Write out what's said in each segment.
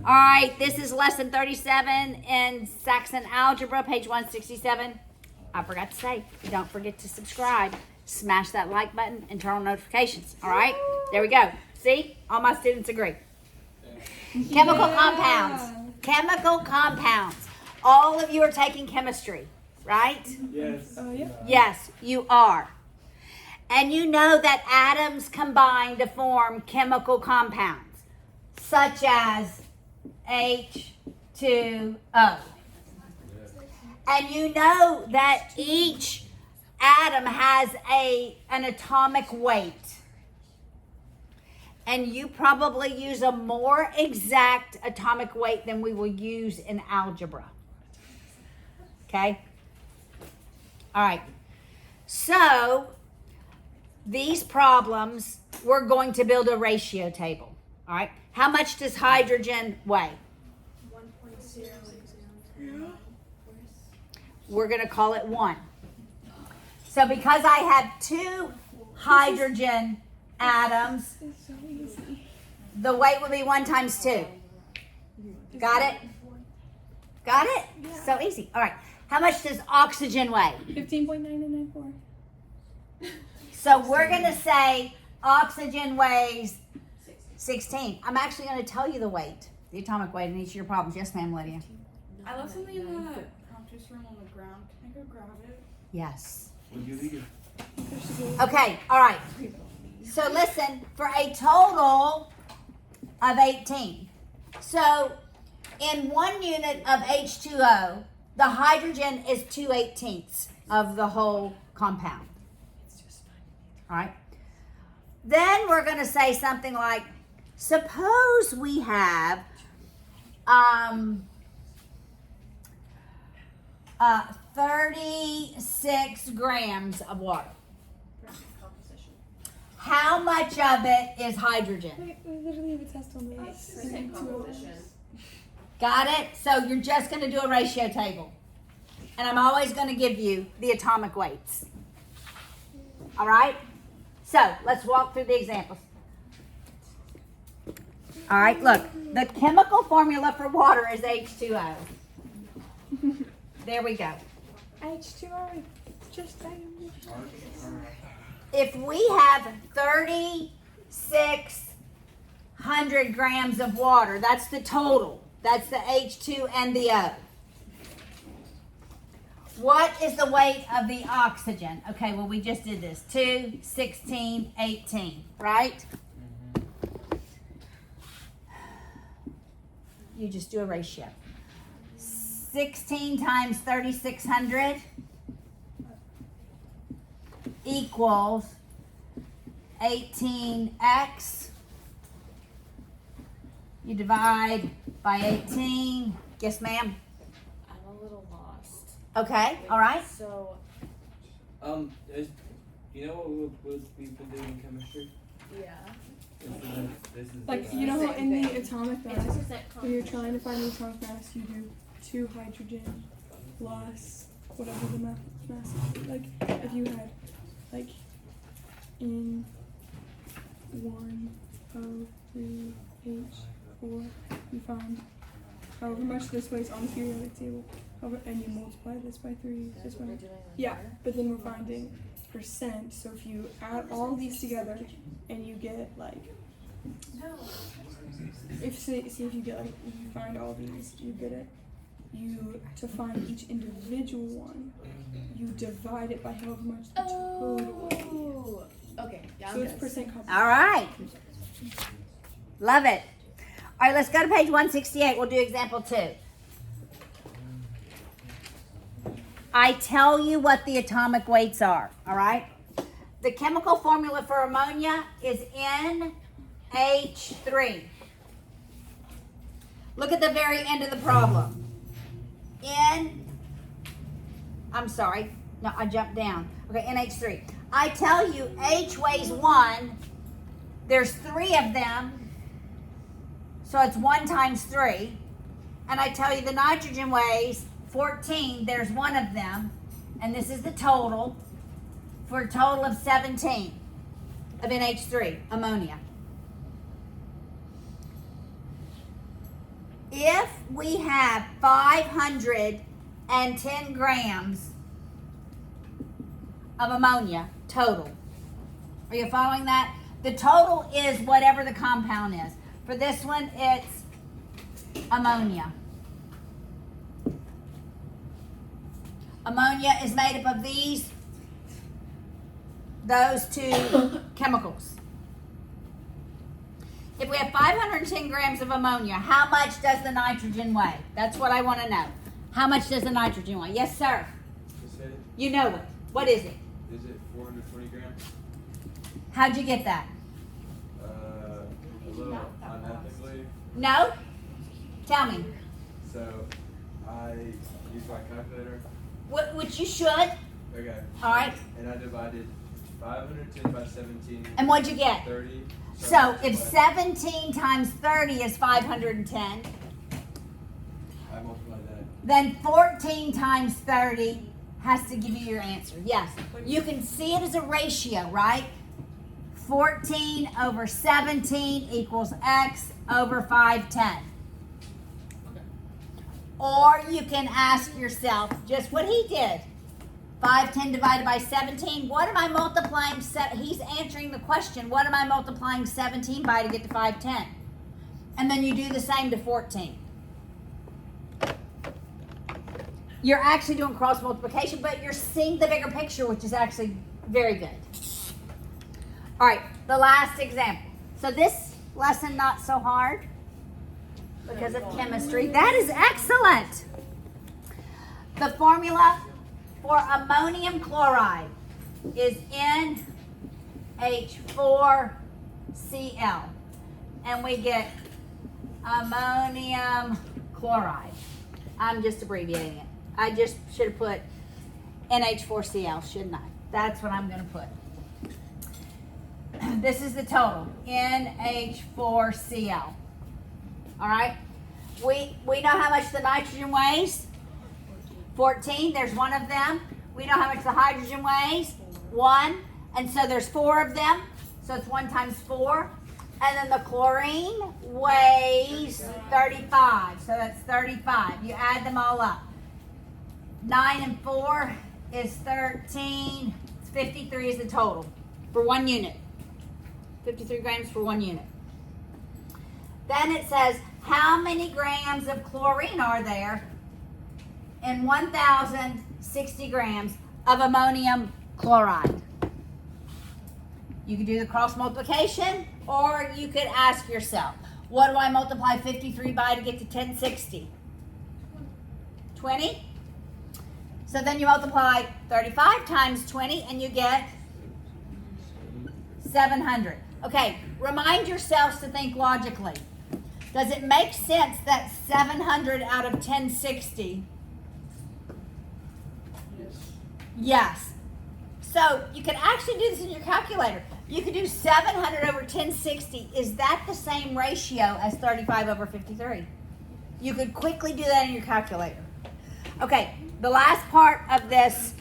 All right, this is lesson 37 in Saxon Algebra, page 167. I forgot to say, don't forget to subscribe, smash that like button, and turn on notifications. All right, there we go. See, all my students agree. Chemical compounds. Chemical compounds. All of you are taking chemistry, right? Yes. Yes, you are. And you know that atoms combine to form chemical compounds, such as H2O. And you know that each atom has an atomic weight. And you probably use a more exact atomic weight than we will use in algebra. Okay? All right. So, these problems, we're going to build a ratio table. All right? How much does hydrogen weigh? 1.0. We're going to call it 1. So because I have 2 hydrogen atoms, the weight would be 1 times 2. Got it? Got it? Yeah. So easy. All right. How much does oxygen weigh? 15.9994. So we're going to say oxygen weighs 16. I'm actually going to tell you the weight, the atomic weight in each of your problems. Yes, ma'am, Lydia. I left something in the practice room on the ground. Can I go grab it? Yes. Would you leave? Okay, all right. So listen, for a total of 18. So in 1 unit of H2O, the hydrogen is 2/18 of the whole compound. All right. Then we're going to say something like, suppose we have 36 grams of water. Composition. How much of it is hydrogen? We literally have a test on this. Percent composition. Got it? So you're just going to do a ratio table. And I'm always going to give you the atomic weights. All right? So let's walk through the examples. All right, look. The chemical formula for water is H2O. There we go. H2O. Just saying. If we have 3,600 grams of water, that's the total. That's the H2 and the O. What is the weight of the oxygen? Okay, well, we just did this. 2, 16, 18, right? You just do a ratio. 16 times 3,600 equals 18x. You divide by 18. Yes, ma'am? I'm a little lost. Okay, all right. So, You know what we've been doing in chemistry? yeah. This is Like, the you know how Same in the thing. atomic It's mass, percent when you're composition. trying to find the atomic mass, you do 2 hydrogen plus whatever the mass is. Like, if you had, like, in 1O3H4, you find however much this weighs on the periodic table, and you multiply this by 3, That's this what one. we're doing on Yeah, here. but then we're finding percent, so if you add all these together and you get like, if you get like, if you find all these, you get it. To find each individual one, you divide it by however much the total is. Oh. Okay. Yeah. So it's percent composition. All right. Love it. All right, let's go to page 168. We'll do example 2. I tell you what the atomic weights are, all right? The chemical formula for ammonia is NH3. Look at the very end of the problem. No, I jumped down. Okay, NH3. I tell you H weighs 1. There's 3 of them. So it's 1 times 3. And I tell you the nitrogen weighs 14. There's 1 of them. And this is the total for a total of 17 of NH3, ammonia. if we have 510 grams of ammonia total, are you following that? The total is whatever the compound is. For this one, it's ammonia. Ammonia is made up of those two chemicals. If we have 510 grams of ammonia, how much does the nitrogen weigh? That's what I want to know. How much does the nitrogen weigh? Yes, sir. You know it. What is it? Is it 420 grams? How'd you get that? A little unethically. No? Tell me. So I use my calculator. Which you should. Okay. All right. And I divided 510 by 17. And what'd you get? 30. So if 17 times 30 is 510, I multiplied that. then 14 times 30 has to give you your answer. Yes. You can see it as a ratio, right? 14 over 17 equals X over 510. Or you can ask yourself just what he did. 510 divided by 17. What am I multiplying? He's answering the question. What am I multiplying 17 by to get to 510? And then you do the same to 14. You're actually doing cross multiplication, but you're seeing the bigger picture, which is actually very good. All right, the last example. So this lesson not so hard because of chemistry. That is excellent. The formula for ammonium chloride is NH4Cl. And we get ammonium chloride. I'm just abbreviating it. I just should have put NH4Cl, shouldn't I? That's what I'm going to put. This is the total, NH4Cl. All right? We know how much the nitrogen weighs. 14, there's one of them. We know how much the hydrogen weighs, 1. And so there's 4 of them. So it's 1 times 4. And then the chlorine weighs 35. So that's 35. You add them all up. 9 and 4 is 13. 53 is the total for 1 unit. 53 grams for 1 unit. Then it says, how many grams of chlorine are there in 1,060 grams of ammonium chloride? You could do the cross multiplication, or you could ask yourself, what do I multiply 53 by to get to 1060? 20? So then you multiply 35 times 20 and you get 700. Okay, remind yourselves to think logically. Does it make sense that 700 out of 1060? Yes. So you can actually do this in your calculator. You could do 700 over 1060. Is that the same ratio as 35 over 53? You could quickly do that in your calculator. Okay, the last part of this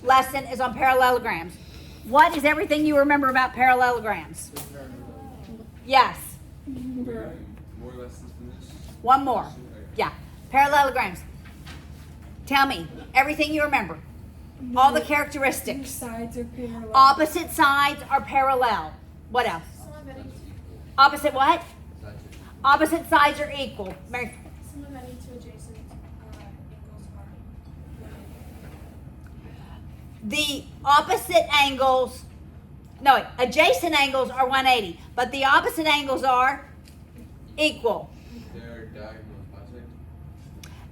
lesson is on parallelograms. What is everything you remember about parallelograms? Yes. More lessons than this? One more. Yeah. Parallelograms. Tell me everything you remember. All the characteristics. Sides are parallel. Opposite sides are parallel. What else? Opposite what? Opposite sides are equal. Mary. Some of any two adjacent angles are The opposite angles, no, wait, adjacent angles are 180, but the opposite angles are equal. They're diagonal bisect.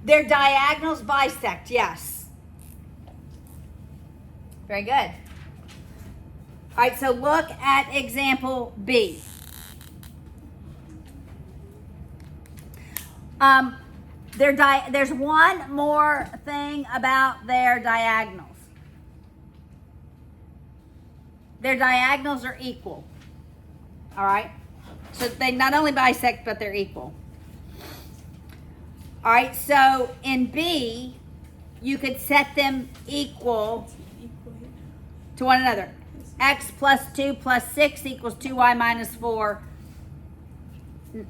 Their diagonals bisect, yes. Very good. All right, so look at example B. There's one more thing about their diagonals. Their diagonals are equal. All right? So they not only bisect, but they're equal. All right, so in B, you could set them equal to one another. X plus 2 plus 6 equals 2y minus 4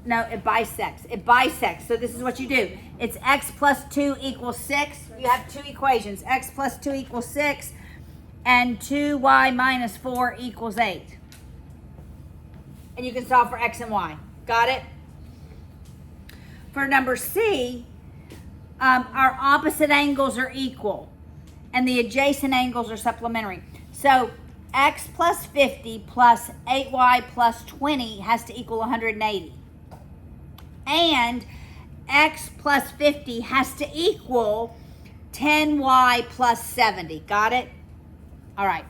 No, it bisects. It bisects. So this is what you do. It's x plus 2 equals 6. You have two equations. X plus 2 equals 6 and 2y minus 4 equals 8. And you can solve for x and y. Got it? For number C, our opposite angles are equal and the adjacent angles are supplementary. So x plus 50 plus 8y plus 20 has to equal 180. And x plus 50 has to equal 10y plus 70. Got it? All right.